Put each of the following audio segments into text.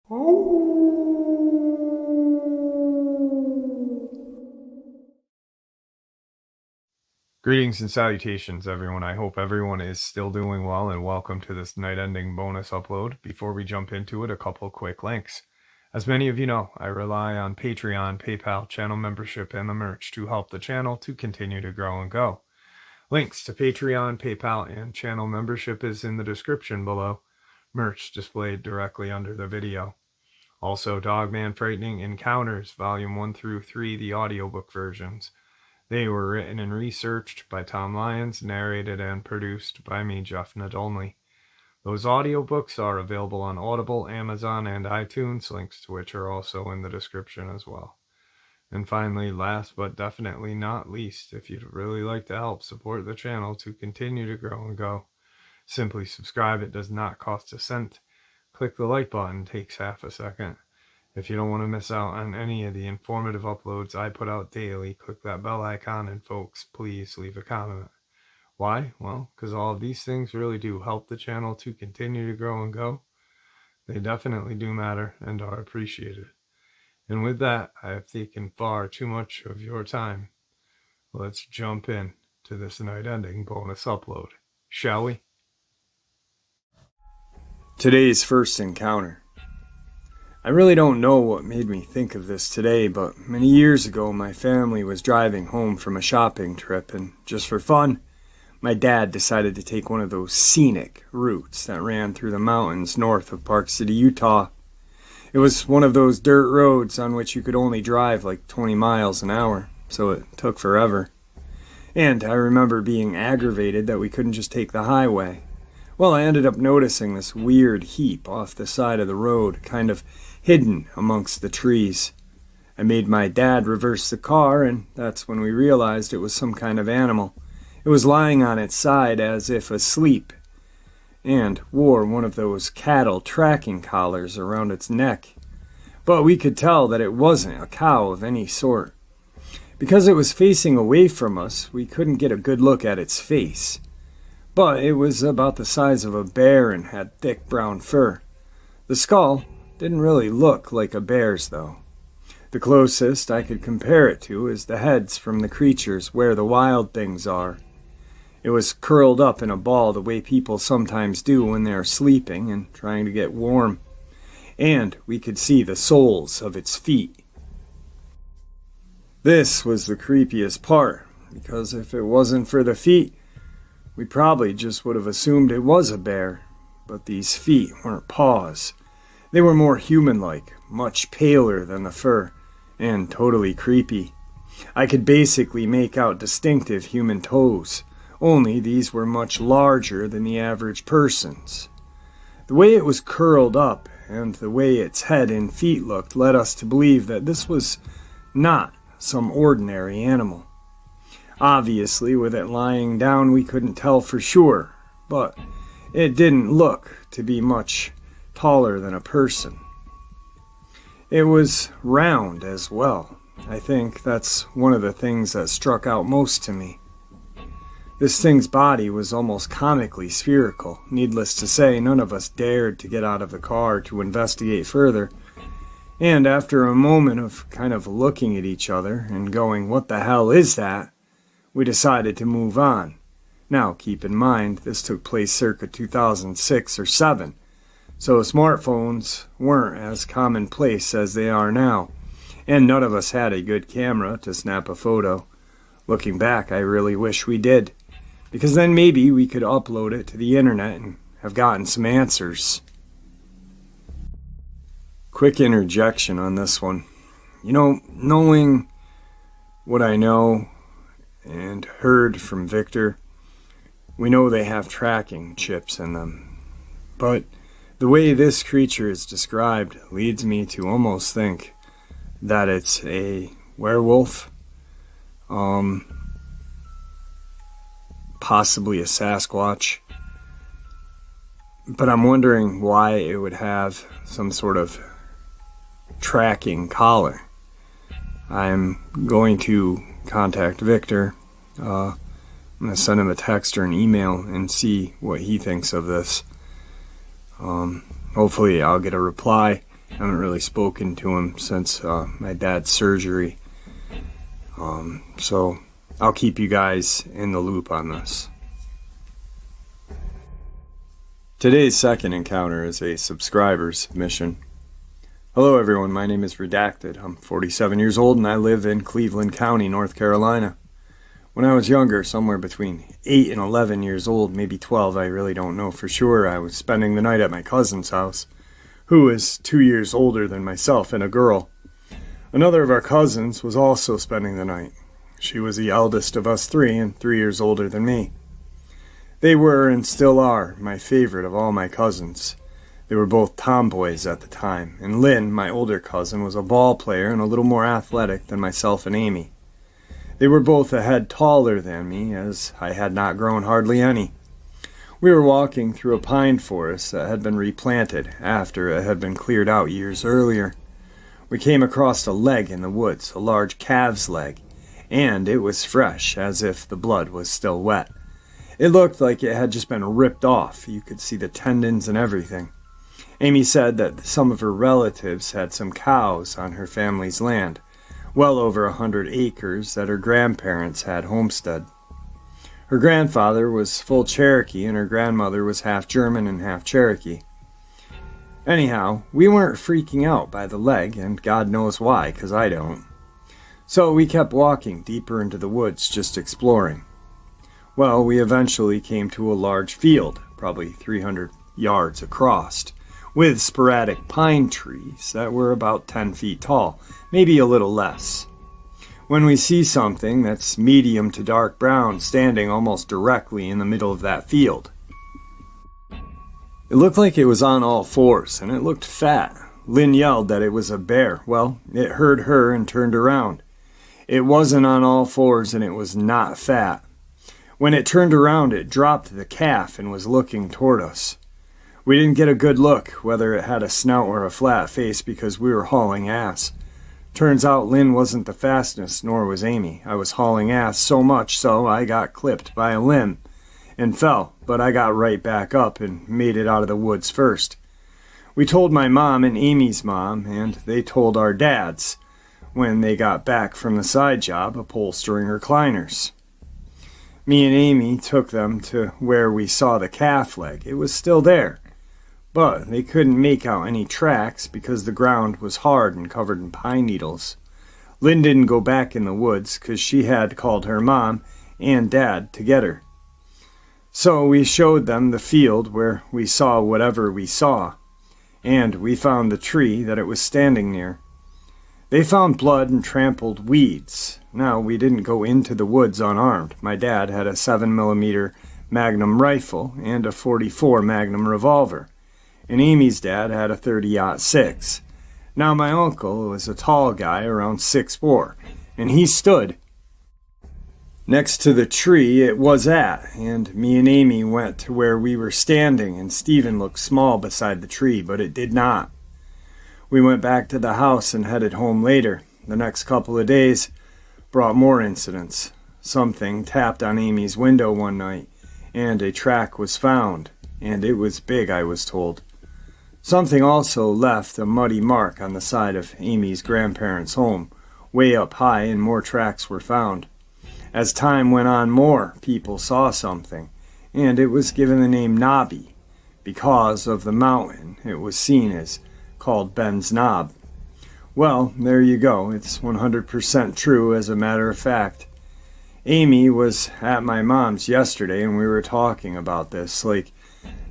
Greetings and salutations, everyone. I hope everyone is still doing well, and welcome to this night-ending bonus upload. Before we jump into it, a couple quick links. As many of you know, I rely on Patreon, PayPal, channel membership, and the merch to help the channel to continue to grow and go. Links to Patreon, PayPal, and channel membership is in the description below. Merch displayed directly under the video. Also, Dogman Frightening Encounters, Volume 1 through 3, the audiobook versions. They were written and researched by Tom Lyons, narrated and produced by me, Jeff Nadolny. Those audiobooks are available on Audible, Amazon, and iTunes, links to which are also in the description as well. And finally, last but definitely not least, if you'd really like to help support the channel to continue to grow and go, simply subscribe. It does not cost a cent. Click the like button, takes half a second. If you don't want to miss out on any of the informative uploads I put out daily, click that bell icon, and folks, please leave a comment. Why? Well, because all of these things really do help the channel to continue to grow and go. They definitely do matter and are appreciated. And with that, I have taken far too much of your time. Let's jump in to this night-ending bonus upload, shall we? Today's first encounter. I really don't know what made me think of this today, but many years ago my family was driving home from a shopping trip, and just for fun, my dad decided to take one of those scenic routes that ran through the mountains north of Park City, Utah. It was one of those dirt roads on which you could only drive like 20 miles an hour, so it took forever. And I remember being aggravated that we couldn't just take the highway. Well, I ended up noticing this weird heap off the side of the road, kind of hidden amongst the trees. I made my dad reverse the car, and that's when we realized it was some kind of animal. It was lying on its side as if asleep, and wore one of those cattle tracking collars around its neck. But we could tell that it wasn't a cow of any sort. Because it was facing away from us, we couldn't get a good look at its face. But it was about the size of a bear and had thick brown fur. The skull didn't really look like a bear's, though. The closest I could compare it to is the heads from the creatures where the wild things are. It was curled up in a ball the way people sometimes do when they are sleeping and trying to get warm. And we could see the soles of its feet. This was the creepiest part, because if it wasn't for the feet, we probably just would have assumed it was a bear. But these feet weren't paws. They were more human-like, much paler than the fur, and totally creepy. I could basically make out distinctive human toes, only these were much larger than the average person's. The way it was curled up and the way its head and feet looked led us to believe that this was not some ordinary animal. Obviously, with it lying down, we couldn't tell for sure, but it didn't look to be much taller than a person. It was round as well. I think that's one of the things that struck out most to me. This thing's body was almost comically spherical. Needless to say, none of us dared to get out of the car to investigate further. And after a moment of kind of looking at each other and going, "What the hell is that?" we decided to move on. Now, keep in mind, this took place circa 2006 or 7, so smartphones weren't as commonplace as they are now, and none of us had a good camera to snap a photo. Looking back, I really wish we did, because then maybe we could upload it to the internet and have gotten some answers. Quick interjection on this one. You know, knowing what I know and heard from Victor, we know they have tracking chips in them. But the way this creature is described leads me to almost think that it's a werewolf, possibly a Sasquatch. But I'm wondering why it would have some sort of tracking collar. I'm going to contact Victor. I'm going to send him a text or an email and see what he thinks of this. Hopefully I'll get a reply Haven't really spoken to him since my dad's surgery. So I'll keep you guys in the loop on this. Today's second encounter is a subscriber submission. Hello everyone, my name is Redacted. I'm 47 years old and I live in Cleveland County, North Carolina. When I was younger, somewhere between 8 and 11 years old, maybe 12, I really don't know for sure, I was spending the night at my cousin's house, who is 2 years older than myself and a girl. Another of our cousins was also spending the night. She was the eldest of us three and 3 years older than me. They were, and still are, my favorite of all my cousins. They were both tomboys at the time, and Lynn, my older cousin, was a ball player and a little more athletic than myself and Amy. They were both a head taller than me, as I had not grown hardly any. We were walking through a pine forest that had been replanted after it had been cleared out years earlier. We came across a leg in the woods, a large calf's leg, and it was fresh, as if the blood was still wet. It looked like it had just been ripped off. You could see the tendons and everything. Amy said that some of her relatives had some cows on her family's land, well over 100 acres that her grandparents had homestead. Her grandfather was full Cherokee and her grandmother was half German and half Cherokee. Anyhow, we weren't freaking out by the leg, and God knows why, 'cause I don't. So we kept walking deeper into the woods, just exploring. Well, we eventually came to a large field, probably 300 yards across, with sporadic pine trees that were about 10 feet tall, maybe a little less. When we see something that's medium to dark brown standing almost directly in the middle of that field. It looked like it was on all fours, and it looked fat. Lynn yelled that it was a bear. Well, it heard her and turned around. It wasn't on all fours, and it was not fat. When it turned around, it dropped the calf and was looking toward us. We didn't get a good look, whether it had a snout or a flat face, because we were hauling ass. Turns out Lynn wasn't the fastest, nor was Amy. I was hauling ass so much so I got clipped by a limb and fell, but I got right back up and made it out of the woods first. We told my mom and Amy's mom, and they told our dads when they got back from the side job upholstering recliners. Me and Amy took them to where we saw the calf leg. It was still there, but they couldn't make out any tracks because the ground was hard and covered in pine needles. Lynn didn't go back in the woods because she had called her mom and dad to get her. So we showed them the field where we saw whatever we saw, and we found the tree that it was standing near. They found blood and trampled weeds. Now, we didn't go into the woods unarmed. My dad had a 7mm Magnum rifle and a .44 Magnum revolver, and Amy's dad had a .30-06. Now, my uncle was a tall guy, around 6'4", and he stood next to the tree it was at, and me and Amy went to where we were standing, and Stephen looked small beside the tree, but it did not. We went back to the house and headed home later. The next couple of days brought more incidents. Something tapped on Amy's window one night, and a track was found, and it was big, I was told. Something also left a muddy mark on the side of Amy's grandparents' home, way up high, and more tracks were found. As time went on, more people saw something, and it was given the name Knobby because of the mountain it was seen as, called Ben's Knob. Well, there you go. It's 100% true, as a matter of fact. Amy was at my mom's yesterday, and we were talking about this,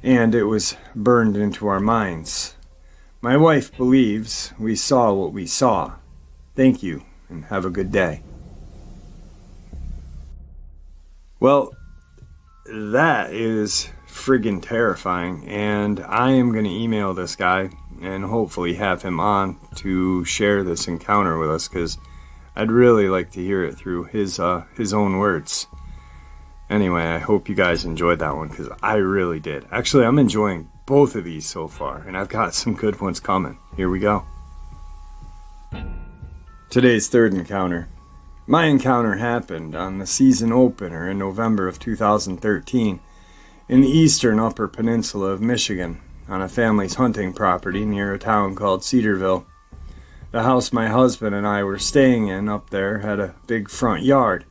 and it was burned into our minds. My wife believes we saw what we saw. Thank you, and have a good day. Well, that is friggin' terrifying, and I am going to email this guy and hopefully have him on to share this encounter with us, because I'd really like to hear it through his own words. Anyway, I hope you guys enjoyed that one, because I really did. Actually, I'm enjoying both of these so far, and I've got some good ones coming. Here we go. Today's third encounter. My encounter happened on the season opener in November of 2013 in the eastern Upper Peninsula of Michigan. on a family's hunting property near a town called Cedarville. The house my husband and I were staying in up there had a big front yard,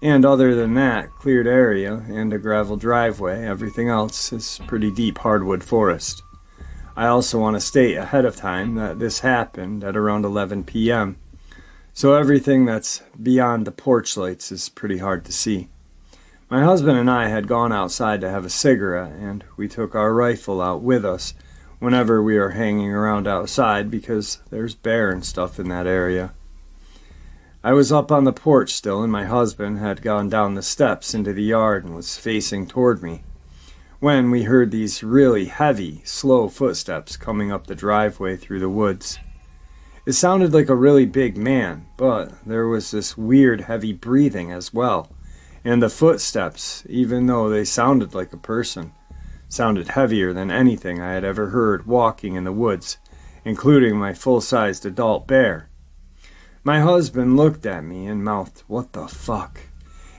and other than that cleared area and a gravel driveway, everything else is pretty deep hardwood forest. I also want to state ahead of time that this happened at around 11 p.m., so everything that's beyond the porch lights is pretty hard to see. My husband and I had gone outside to have a cigarette, and we took our rifle out with us whenever we are hanging around outside because there's bear and stuff in that area. I was up on the porch still, and my husband had gone down the steps into the yard and was facing toward me, when we heard these really heavy, slow footsteps coming up the driveway through the woods. It sounded like a really big man, but there was this weird heavy breathing as well, and the footsteps, even though they sounded like a person, sounded heavier than anything I had ever heard walking in the woods, including my full-sized adult bear. My husband looked at me and mouthed, "What the fuck?"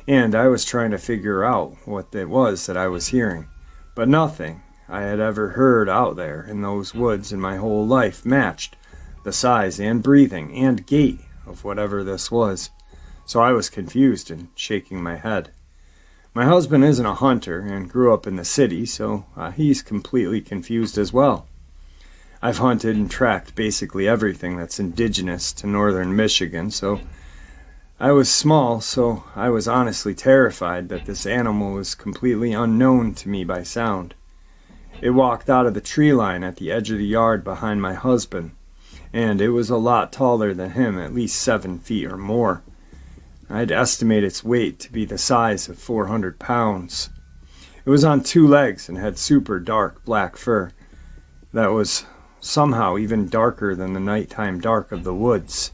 And I was trying to figure out what it was that I was hearing, but nothing I had ever heard out there in those woods in my whole life matched the size and breathing and gait of whatever this was, so I was confused and shaking my head. My husband isn't a hunter and grew up in the city, so he's completely confused as well. I've hunted and tracked basically everything that's indigenous to northern Michigan, so I was small, so I was honestly terrified that this animal was completely unknown to me by sound. It walked out of the tree line at the edge of the yard behind my husband, and it was a lot taller than him, at least 7 feet or more. I'd estimate its weight to be the size of 400 pounds. It was on 2 legs and had super dark black fur that was somehow even darker than the nighttime dark of the woods.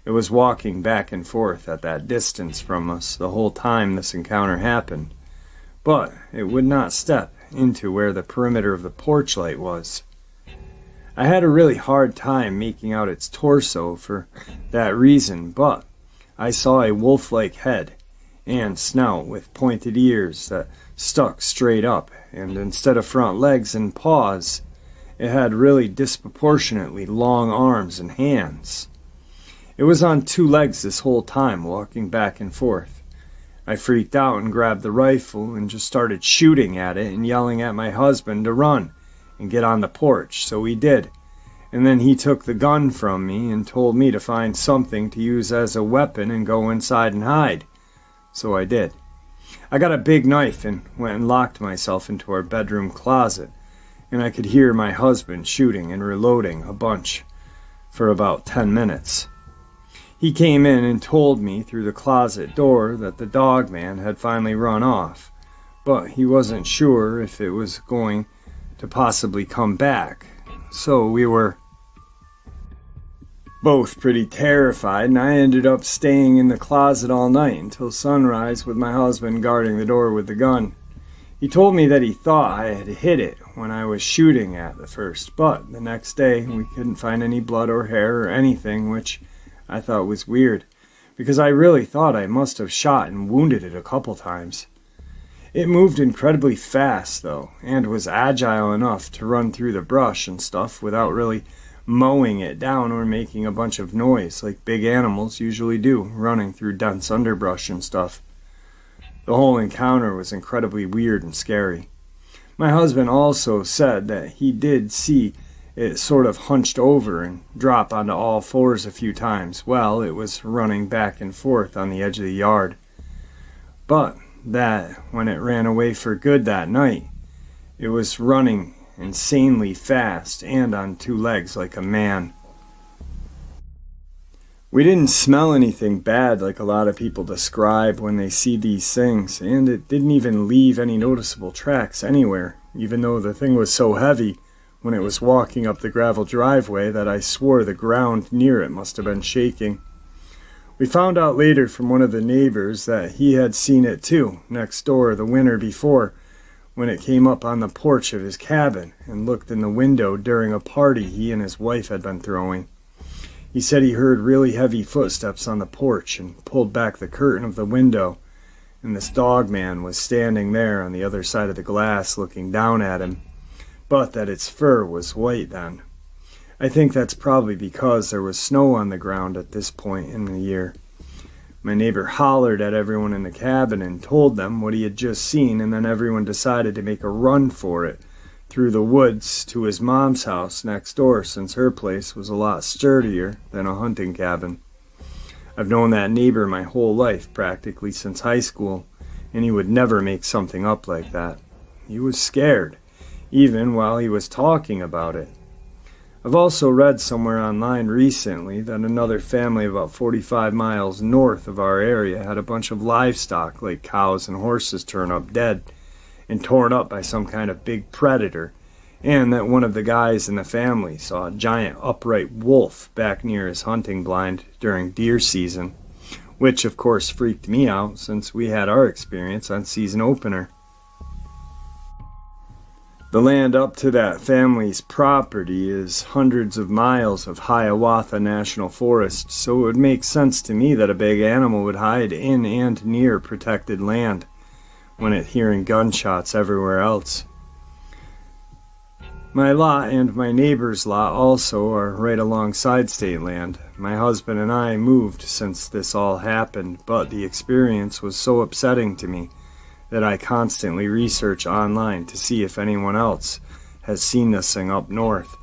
It was walking back and forth at that distance from us the whole time this encounter happened, but it would not step into where the perimeter of the porch light was. I had a really hard time making out its torso for that reason, but I saw a wolf-like head and snout with pointed ears that stuck straight up, and instead of front legs and paws, it had really disproportionately long arms and hands. It was on 2 legs this whole time, walking back and forth. I freaked out and grabbed the rifle and just started shooting at it and yelling at my husband to run and get on the porch, so he did. And then he took the gun from me and told me to find something to use as a weapon and go inside and hide. So I did. I got a big knife and went and locked myself into our bedroom closet, and I could hear my husband shooting and reloading a bunch for about 10 minutes. He came in and told me through the closet door that the Dogman had finally run off, but he wasn't sure if it was going to possibly come back. So we were both pretty terrified, and I ended up staying in the closet all night until sunrise with my husband guarding the door with the gun. He told me that he thought I had hit it when I was shooting at the first, but the next day we couldn't find any blood or hair or anything, which I thought was weird, because I really thought I must have shot and wounded it a couple times. It moved incredibly fast, though, and was agile enough to run through the brush and stuff without really mowing it down or making a bunch of noise like big animals usually do, running through dense underbrush and stuff. The whole encounter was incredibly weird and scary. My husband also said that he did see it sort of hunched over and drop onto all fours a few times while it was running back and forth on the edge of the yard. But that when it ran away for good that night, it was running insanely fast and on 2 legs like a man. We didn't smell anything bad like a lot of people describe when they see these things, and it didn't even leave any noticeable tracks anywhere, even though the thing was so heavy when it was walking up the gravel driveway that I swore the ground near it must have been shaking. We found out later from one of the neighbors that he had seen it too, next door the winter before, when it came up on the porch of his cabin and looked in the window during a party he and his wife had been throwing. He said he heard really heavy footsteps on the porch and pulled back the curtain of the window, and this Dogman was standing there on the other side of the glass looking down at him, but that its fur was white then. I think that's probably because there was snow on the ground at this point in the year. My neighbor hollered at everyone in the cabin and told them what he had just seen, and then everyone decided to make a run for it through the woods to his mom's house next door, since her place was a lot sturdier than a hunting cabin. I've known that neighbor my whole life, practically since high school, and he would never make something up like that. He was scared, even while he was talking about it. I've also read somewhere online recently that another family about 45 miles north of our area had a bunch of livestock, like cows and horses, turn up dead and torn up by some kind of big predator, and that one of the guys in the family saw a giant upright wolf back near his hunting blind during deer season, which of course freaked me out since we had our experience on season opener. The land up to that family's property is hundreds of miles of Hiawatha National Forest, so it would make sense to me that a big animal would hide in and near protected land when it hearing gunshots everywhere else. My lot and my neighbor's lot also are right alongside state land. My husband and I moved since this all happened, but the experience was so upsetting to me that I constantly research online to see if anyone else has seen this thing up north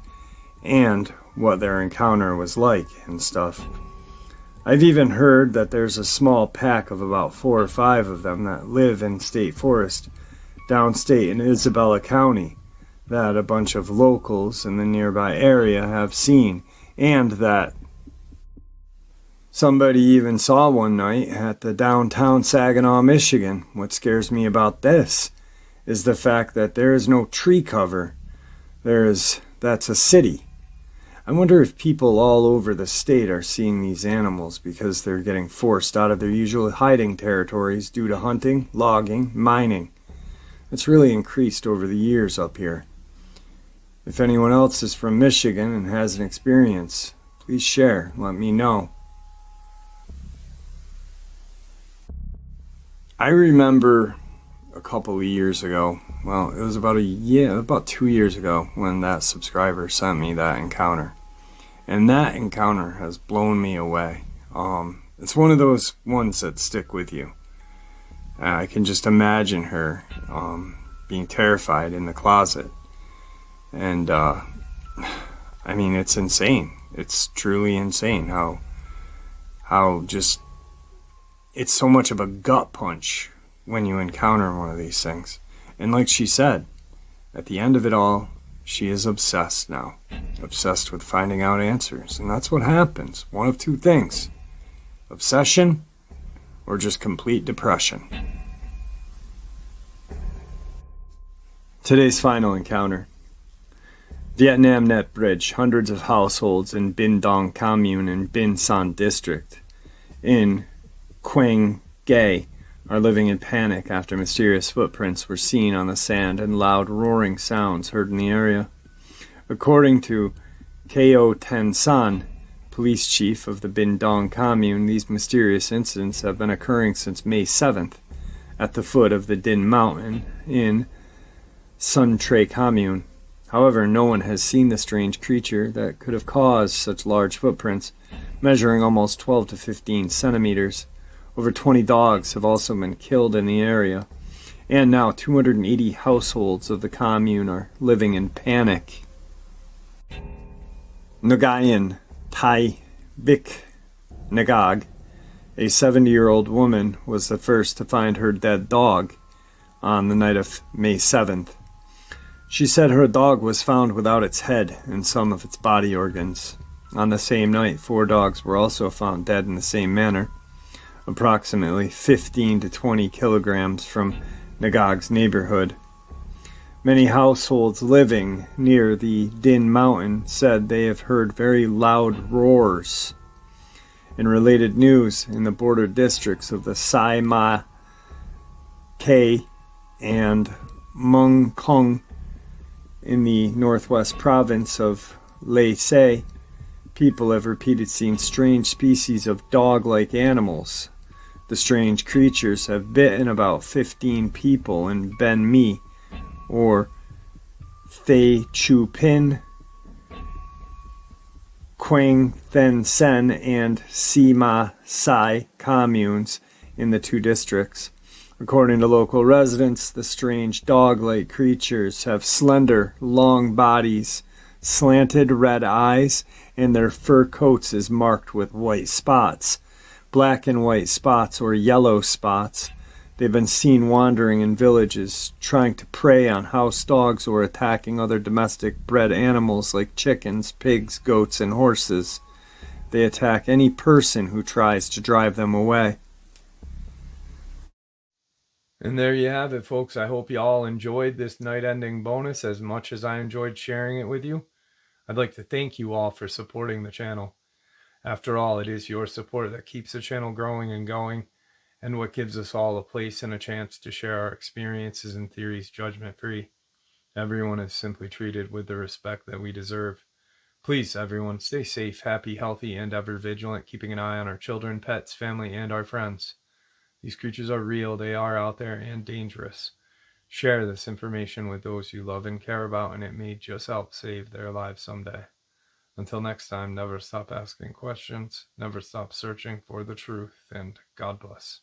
and what their encounter was like and stuff. I've even heard that there's a small pack of about 4 or 5 of them that live in state forest downstate in Isabella County that a bunch of locals in the nearby area have seen, and that somebody even saw one night at the downtown Saginaw, Michigan. What scares me about this is the fact that there is no tree cover. That's a city. I wonder if people all over the state are seeing these animals because they're getting forced out of their usual hiding territories due to hunting, logging, mining. It's really increased over the years up here. If anyone else is from Michigan and has an experience, please share, let me know. I remember a couple of years ago, well, it was about 2 years ago when that subscriber sent me that encounter. And that encounter has blown me away. It's one of those ones that stick with you. I can just imagine her being terrified in the closet. And, I mean, it's insane. It's truly insane how just, it's so much of a gut punch when you encounter one of these things. And like she said, at the end of it all, she is obsessed now. Obsessed with finding out answers. And that's what happens. One of two things. Obsession or just complete depression. Today's final encounter. Vietnam Net Bridge. Hundreds of households in Binh Dong Commune in Binh San District in Quang Gai are living in panic after mysterious footprints were seen on the sand and loud roaring sounds heard in the area. According to Ko Ten San, police chief of the Binh Dong Commune, these mysterious incidents have been occurring since May 7th at the foot of the Dinh Mountain in Sun Tre Commune. However, no one has seen the strange creature that could have caused such large footprints, measuring almost 12 to 15 centimeters. Over 20 dogs have also been killed in the area, and now 280 households of the commune are living in panic. Nguyen Thai Vic Ngag, a 70-year-old woman, was the first to find her dead dog on the night of May 7th. She said her dog was found without its head and some of its body organs. On the same night, 4 dogs were also found dead in the same manner, approximately 15 to 20 kilograms from Ngag's neighborhood. Many households living near the Dinh Mountain said they have heard very loud roars. In related news, in the border districts of the Sai Ma Khe and Mung Kong in the northwest province of Lê Sê, people have repeated seeing strange species of dog-like animals. The strange creatures have bitten about 15 people in Ben Mi, or Thay Chu Pin, Quang Then Sen, and Sima Sai communes in the two districts. According to local residents, the strange dog-like creatures have slender, long bodies, slanted red eyes, and their fur coats is marked with white spots, black and white spots or yellow spots. They've been seen wandering in villages, trying to prey on house dogs or attacking other domestic bred animals like chickens, pigs, goats, and horses. They attack any person who tries to drive them away. And there you have it, folks. I hope you all enjoyed this night-ending bonus as much as I enjoyed sharing it with you. I'd like to thank you all for supporting the channel. After all, it is your support that keeps the channel growing and going, and what gives us all a place and a chance to share our experiences and theories judgment-free. Everyone is simply treated with the respect that we deserve. Please, everyone, stay safe, happy, healthy, and ever vigilant, keeping an eye on our children, pets, family, and our friends. These creatures are real, they are out there, and dangerous. Share this information with those you love and care about, and it may just help save their lives someday. Until next time, never stop asking questions, never stop searching for the truth, and God bless.